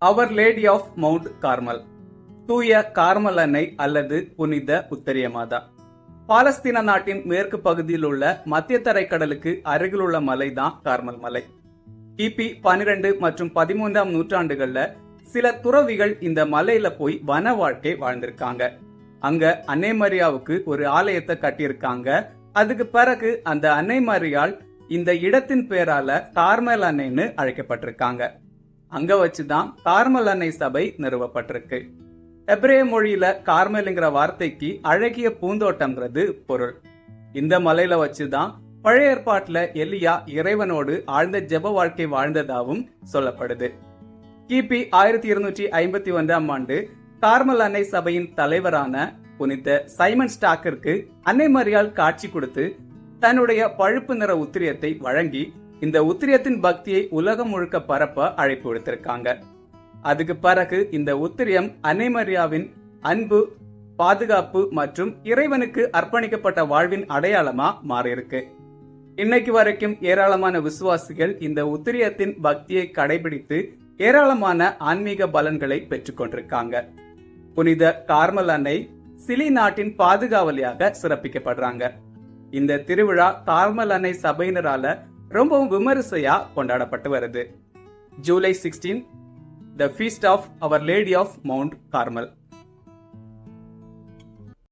Our Lady of Mount Carmel, தூய Carmel அன்னை அல்லது புனித உத்தரிய மாதா. பாலஸ்தீன நாட்டின் மேற்கு பகுதியில் உள்ள மத்திய தரைக்கடலுக்கு அருகிலுள்ள மலைதான் கார்மல் மலை. கிபி 12 மற்றும் 13ஆம் நூற்றாண்டுகள்ல சில துறவிகள் இந்த மலையில போய் வன வாழ்க்கை வாழ்ந்திருக்காங்க. அங்க அன்னை மரியாவுக்கு ஒரு ஆலயத்தை கட்டியிருக்காங்க. அதுக்கு பிறகு அந்த அன்னை மரியாள் இந்த இடத்தின் பேரால கார்மல் அன்னைன்னு அழைக்கப்பட்டிருக்காங்க. அங்க வச்சுதான் கார்மல் அன்னை சபை நிறுவப்பட்டிருக்கு. எபிரேய மொழியில கார்மெல்ங்கிற வார்த்தைக்கு அழகிய பூந்தோட்டம்ங்கிறது பொருள். இந்த மலையில வச்சுதான் பழைய ஏற்பாட்டுல எலியா இறைவனோடு ஆழ்ந்த ஜெப வாழ்க்கை வாழ்ந்ததாகவும் சொல்லப்படுது. கிபி 1251ஆம் ஆண்டு கார்மல் அன்னை சபையின் தலைவரான புனித சைமன் ஸ்டாக்கிற்கு அன்னை மரியாள் காட்சி கொடுத்து தன்னுடைய பழுப்பு நிற உத்திரியத்தை வழங்கி இந்த உத்திரியத்தின் பக்தியை உலகம் முழுக்க பரப்ப அழைப்பு விடுத்திருக்காங்க. அதுக்கு பிறகு இந்த உத்திரியம் அன்னை மரியாவின் அன்பு, பாதுகாப்பு மற்றும் இறைவனுக்கு அர்ப்பணிக்கப்பட்ட வாழ்வின் அடையாளமா மாறியிருக்கு. இன்னைக்கு வரைக்கும் ஏராளமான விசுவாசிகள் இந்த உத்திரியத்தின் பக்தியை கடைபிடித்து ஏராளமான ஆன்மீக பலன்களை பெற்றுக் கொண்டிருக்காங்க. புனித கார்மல் அன்னை சிலி நாட்டின் பாதுகாவலியாக சிறப்பிக்கப்படுறாங்க. இந்த திருவிழா கார்மல் அன்னை சபையினரால ரொம்பவும் விமரிசையா கொண்டாடப்பட்டு வருது. July 16, the feast of Our Lady of Mount Carmel.